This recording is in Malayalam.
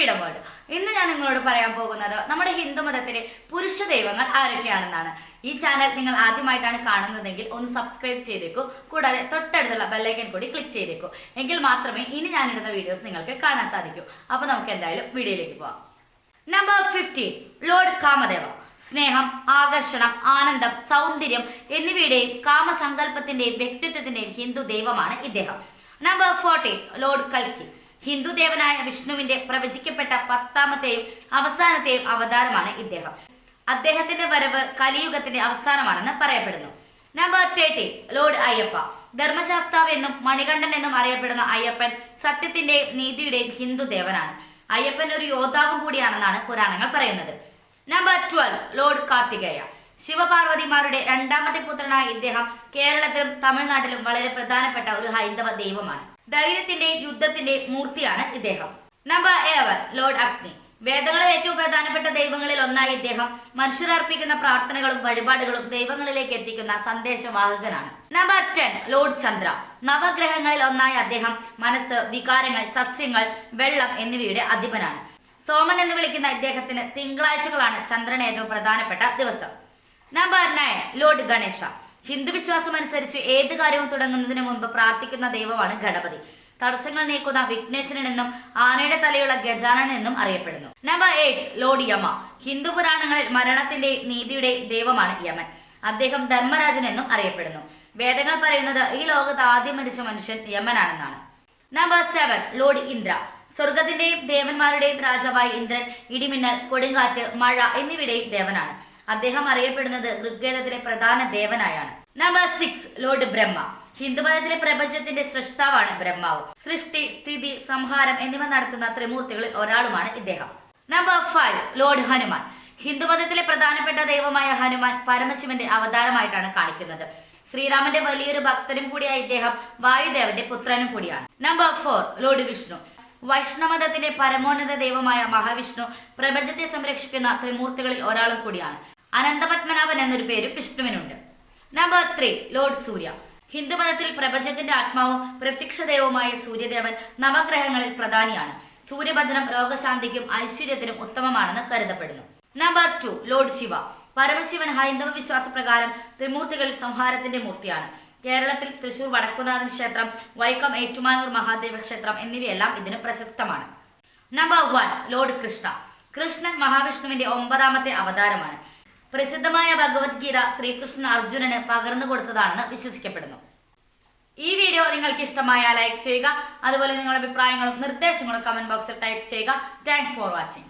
Freedom world. ഇന്ന് ഞാൻ നിങ്ങളോട് പറയാൻ പോകുന്നത് നമ്മുടെ ഹിന്ദു മതത്തിലെ പുരുഷ ദൈവങ്ങൾ ആരൊക്കെയാണെന്നാണ്. ഈ ചാനൽ നിങ്ങൾ ആദ്യമായിട്ടാണ് കാണുന്നതെങ്കിൽ ഒന്ന് സബ്സ്ക്രൈബ് ചെയ്തേക്കൂ. കൂടാതെ തൊട്ടടുത്തുള്ള ബെല്ലൈക്കൻ കൂടി ക്ലിക്ക് ചെയ്തേക്കൂ. എങ്കിൽ മാത്രമേ ഇനി ഞാനിടുന്ന വീഡിയോസ് നിങ്ങൾക്ക് കാണാൻ സാധിക്കൂ. അപ്പോൾ നമുക്ക് എന്തായാലും വീഡിയോയിലേക്ക് പോവാം. Number 15 Lord Kamadeva. സ്നേഹം, ആകർഷണം, ആനന്ദം, സൗന്ദര്യം എന്നിവയുടെയും കാമസങ്കല്പത്തിന്റെയും വ്യക്തിത്വത്തിന്റെയും ഹിന്ദു ദൈവമാണ് ഇദ്ദേഹം. നമ്പർ 14 ലോർഡ് കൽക്കി. ഹിന്ദു ദേവനായ വിഷ്ണുവിന്റെ പ്രവചിക്കപ്പെട്ട 10ാമത്തെയും അവസാനത്തെയും അവതാരമാണ് ഇദ്ദേഹം. അദ്ദേഹത്തിന്റെ വരവ് കലിയുഗത്തിന്റെ അവസാനമാണെന്ന് പറയപ്പെടുന്നു. Number 13 Lord Ayyappa. ധർമ്മശാസ്താവ് എന്നും മണികണ്ഠൻ എന്നും അറിയപ്പെടുന്ന അയ്യപ്പൻ സത്യത്തിന്റെയും നീതിയുടെയും ഹിന്ദു ദേവനാണ്. അയ്യപ്പൻ ഒരു യോദ്ധാവും കൂടിയാണെന്നാണ് പുരാണങ്ങൾ പറയുന്നത്. Number 12 Lord Karthikeya. ശിവപാർവതിമാരുടെ രണ്ടാമത്തെ പുത്രനായ ഇദ്ദേഹം കേരളത്തിലും തമിഴ്നാട്ടിലും വളരെ പ്രധാനപ്പെട്ട ഒരു ഹൈന്ദവ ദൈവമാണ്. ധൈര്യത്തിന്റെയും യുദ്ധത്തിന്റെയും മൂർത്തിയാണ് ഇദ്ദേഹം. നമ്പർ 11 ലോർഡ് അഗ്നി. വേദങ്ങളിൽ ഏറ്റവും പ്രധാനപ്പെട്ട ദൈവങ്ങളിൽ ഒന്നായി ഇദ്ദേഹം മനുഷ്യർ അർപ്പിക്കുന്ന പ്രാർത്ഥനകളും വഴിപാടുകളും ദൈവങ്ങളിലേക്ക് എത്തിക്കുന്ന സന്ദേശവാഹകനാണ്. Number 10 Lord Chandra. നവഗ്രഹങ്ങളിൽ ഒന്നായ അദ്ദേഹം മനസ്സ്, വികാരങ്ങൾ, സസ്യങ്ങൾ, വെള്ളം എന്നിവയുടെ അധിപനാണ്. സോമൻ എന്ന് വിളിക്കുന്ന ഇദ്ദേഹത്തിന് തിങ്കളാഴ്ചകളാണ് ചന്ദ്രൻ ഏറ്റവും പ്രധാനപ്പെട്ട ദിവസം. Number 9 Lord Ganesha. ഹിന്ദു വിശ്വാസം അനുസരിച്ച് ഏത് കാര്യവും തുടങ്ങുന്നതിന് മുൻപ് പ്രാർത്ഥിക്കുന്ന ദൈവമാണ് ഗണപതി. തടസ്സങ്ങൾ നീക്കുന്ന വിഘ്നേശ്വരൻ എന്നും ആനയുടെ തലയുള്ള ഗജാനൻ എന്നും അറിയപ്പെടുന്നു. Number 8 Lord Yama. ഹിന്ദു പുരാണങ്ങളിൽ മരണത്തിന്റെയും നീതിയുടെയും ദൈവമാണ് യമൻ. അദ്ദേഹം ധർമ്മരാജൻ എന്നും അറിയപ്പെടുന്നു. വേദങ്ങൾ പറയുന്നത് ഈ ലോകത്ത് ആദ്യം മരിച്ച മനുഷ്യൻ യമനാണെന്നാണ്. നമ്പർ 7 ലോർഡ് ഇന്ദ്ര. സ്വർഗത്തിന്റെയും ദേവന്മാരുടെയും രാജാവായ ഇന്ദ്രൻ ഇടിമിന്നൽ, കൊടുങ്കാറ്റ്, മഴ എന്നിവയുടെയും ദേവനാണ്. അദ്ദേഹം അറിയപ്പെടുന്നത് ഋഗ്വേദത്തിലെ പ്രധാന ദേവനായാണ്. നമ്പർ 6 ലോർഡ് ബ്രഹ്മ. ഹിന്ദുമതത്തിലെ പ്രപഞ്ചത്തിന്റെ സൃഷ്ടാവാണ് ബ്രഹ്മാവ്. സൃഷ്ടി, സ്ഥിതി, സംഹാരം എന്നിവ നടത്തുന്ന ത്രിമൂർത്തികളിൽ ഒരാളുമാണ് ഇദ്ദേഹം. Number 5 Lord Hanuman. ഹിന്ദുമതത്തിലെ പ്രധാനപ്പെട്ട ദൈവമായ ഹനുമാൻ പരമശിവന്റെ അവതാരമായിട്ടാണ് കാണിക്കുന്നത്. ശ്രീരാമന്റെ വലിയൊരു ഭക്തനും കൂടിയായ ഇദ്ദേഹം വായുദേവന്റെ പുത്രനും കൂടിയാണ്. Number 4 Lord Vishnu. വൈഷ്ണവമതത്തിന്റെ പരമോന്നത ദൈവമായ മഹാവിഷ്ണു പ്രപഞ്ചത്തെ സംരക്ഷിക്കുന്ന ത്രിമൂർത്തികളിൽ ഒരാളും കൂടിയാണ്. അനന്തപത്മനാഭൻ എന്നൊരു പേര് വിഷ്ണുവിനുണ്ട്. നമ്പർ 3 ലോർഡ് സൂര്യ. ഹിന്ദുമതത്തിൽ പ്രപഞ്ചത്തിന്റെ ആത്മാവും പ്രത്യക്ഷ ദൈവവുമായ സൂര്യദേവൻ നവഗ്രഹങ്ങളിൽ പ്രധാനിയാണ്. സൂര്യഭജനം രോഗശാന്തിക്കും ഐശ്വര്യത്തിനും ഉത്തമമാണെന്ന് കരുതപ്പെടുന്നു. Number 2 Lord Shiva. പരമശിവൻ ഹൈന്ദവ വിശ്വാസപ്രകാരം ത്രിമൂർത്തികളിൽ സംഹാരത്തിന്റെ മൂർത്തിയാണ്. കേരളത്തിൽ തൃശൂർ വടക്കുനാഥൻ ക്ഷേത്രം, വൈക്കം ഏറ്റുമാനൂർ മഹാദേവ ക്ഷേത്രം എന്നിവയെല്ലാം ഇതിന് പ്രശസ്തമാണ്. Number 1 Lord Krishna. കൃഷ്ണൻ മഹാവിഷ്ണുവിന്റെ 9ാമത്തെ അവതാരമാണ്. പ്രസിദ്ധമായ ഭഗവത്ഗീത ശ്രീകൃഷ്ണൻ അർജുനന് പകർന്നു കൊടുത്തതാണെന്ന് വിശ്വസിക്കപ്പെടുന്നു. ഈ വീഡിയോ നിങ്ങൾക്ക് ഇഷ്ടമായാൽ ലൈക്ക് ചെയ്യുക. അതുപോലെ നിങ്ങളുടെ അഭിപ്രായങ്ങളും നിർദ്ദേശങ്ങളും കമന്റ് ബോക്സിൽ ടൈപ്പ് ചെയ്യുക. Thanks for watching.